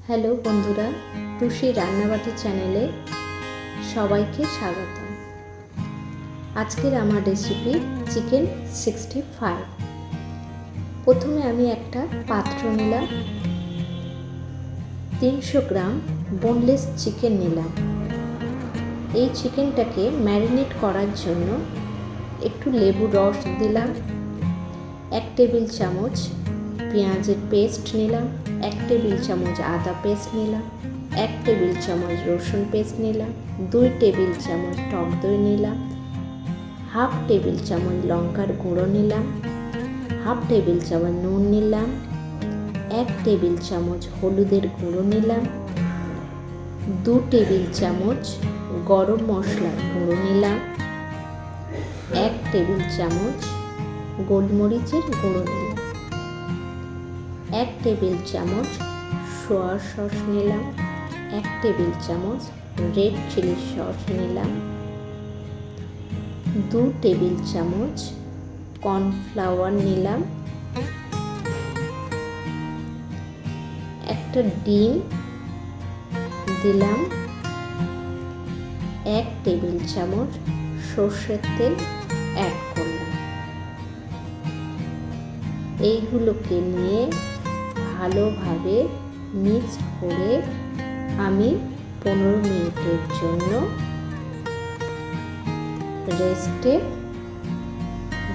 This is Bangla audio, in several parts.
হ্যালো বন্ধুরা, টুসি রান্নাবাটি চ্যানেলে সবাইকে স্বাগত। আজকের আমার রেসিপি চিকেন 65। প্রথমে আমি একটা পাত্র নিলাম, 300 গ্রাম বোনলেস চিকেন নিলাম। এই চিকেনটাকে ম্যারিনেট করার জন্য একটু লেবুর রস দিলাম, 1 টেবিল চামচ পেঁয়াজের পেস্ট নিলাম, 1 টেবিল চামচ আদা পেস্ট নিলাম, 1 টেবিল চামচ রসুন পেস্ট নিলাম, 2 টেবিল চামচ টক দই নিলাম, হাফ টেবিল চামচ লঙ্কার গুঁড়ো নিলাম, হাফ টেবিল চামচ নুন নিলাম, 1 টেবিল চামচ হলুদের গুঁড়ো নিলাম, 2 টেবিল চামচ গরম মশলার গুঁড়ো নিলাম, 1 টেবিল চামচ গোলমরিচের গুঁড়ো নিলাম, 1 টেবিল চামচ সোয়া সস নিলাম, 1 টেবিল চামচ রেড চিলি সস নিলাম, 2 টেবিল চামচ কর্নফ্লাওয়ার নিলাম, একটা ডিম দিলাম, 1 টেবিল চামচ সর্ষের তেল অ্যাড করলাম। এইগুলোকে নিয়ে ভালোভাবে মিক্স করে আমি 15 মিনিটের জন্য রেস্টে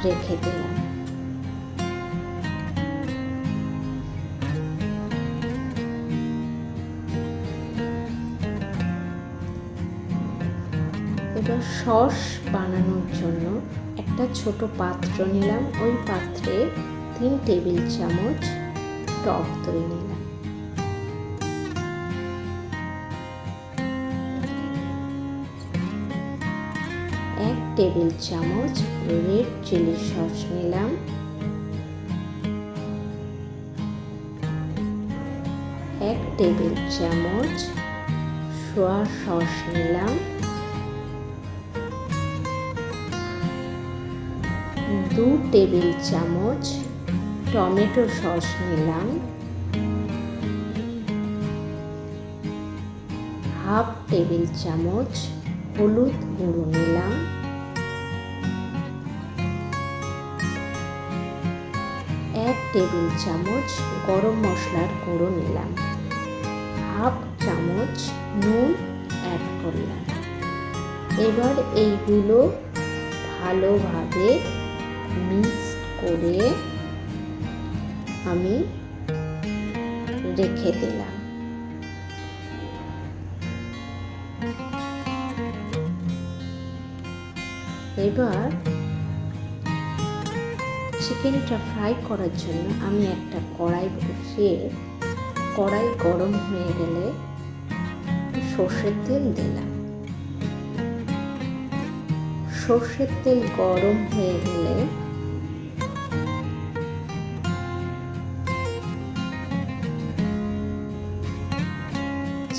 রেখে দিলাম। এবার সস বানানোর জন্য একটা ছোট পাত্র নিলাম, ওই পাত্রে 3 টেবিল চামচ টক দই নিলাম, 1 টেবিল চামচ রেড চিলি সস নিলাম, 1 টেবিল চামচ সোয়া সস নিলাম, 2 টেবিল চামচ টমেটো সস নিলাম, হাফ টেবিল চামচ হলুদ গুঁড়ো নিলাম, 1 টেবিল চামচ গরম মশলার গুঁড়ো নিলাম, হাফ চামচ নুন অ্যাড করলাম। এবার এইগুলো ভালোভাবে মিক্স করে আমি রেখে দিলাম। এবার চিকেনটা ফ্রাই করার জন্য আমি একটা কড়াই বসিয়ে, কড়াই গরম হয়ে গেলে সর্ষের তেল দিলাম। সর্ষের তেল গরম হয়ে গেলে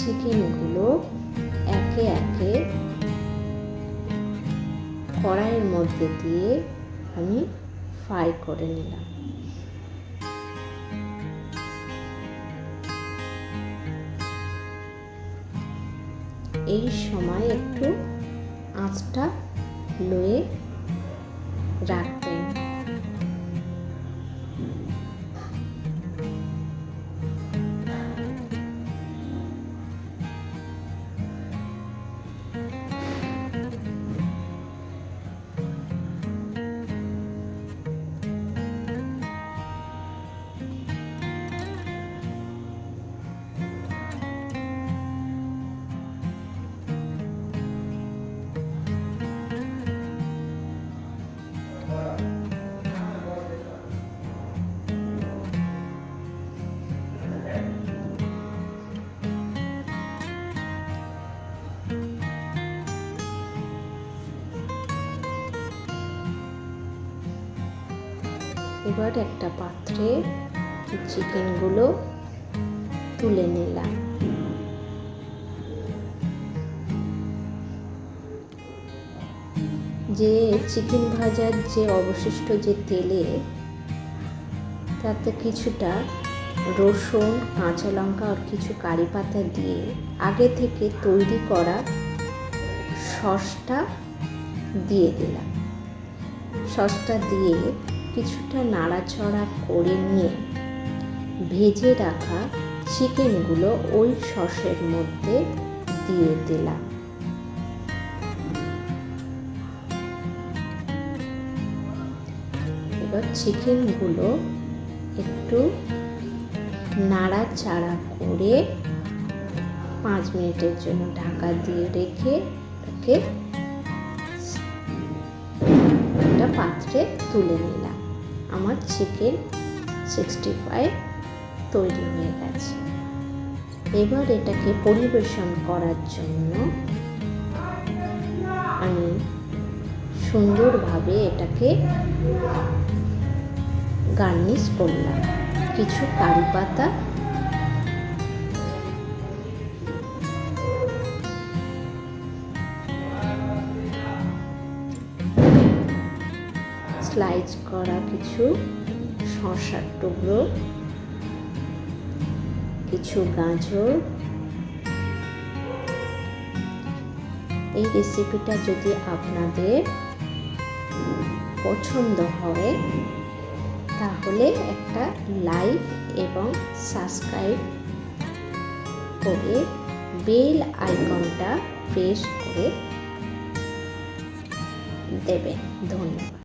চিকেনগুলো একে একে কড়াইয়ের মধ্যে দিয়ে আমি ফ্রাই করে নিলাম। এই সময় একটু আঁচটা লোয়ে রাখবেন। এবার একটা পাত্রে চিকেনগুলো তুলে নিলাম। যে চিকেন ভাজার যে অবশিষ্ট যে তেলে, তাতে কিছুটা রসুন, কাঁচা লঙ্কা আর কিছু কারি পাতা দিয়ে আগে থেকে তৈরি করা সসটা দিয়ে দিলাম। সসটা দিয়ে কিছুটা নাড়াচাড়া করে নিয়ে ভেজে রাখা চিকেনগুলো ওই সসের মধ্যে দিয়ে দিলাম। এবার চিকেনগুলো একটু নাড়াচাড়া করে 5 মিনিটের জন্য ঢাকা দিয়ে রেখে এটাকে একটা পাত্রে তুলে নিলাম। আমার চিকেন 65 তৈরি হয়ে গেছে। এবার এটাকে পরিবেশন করার জন্য আমি সুন্দরভাবে এটাকে গার্নিশ করলাম। কিছু কারি পাতা, স্লাইস করা কিছু শসার টুকরো, কিছু গাজর। এই রেসিপিটা যদি আপনাদের পছন্দ হয় তাহলে একটা লাইক এবং সাবস্ক্রাইব করে বেল আইকনটা প্রেস করে দেবেন। ধন্যবাদ।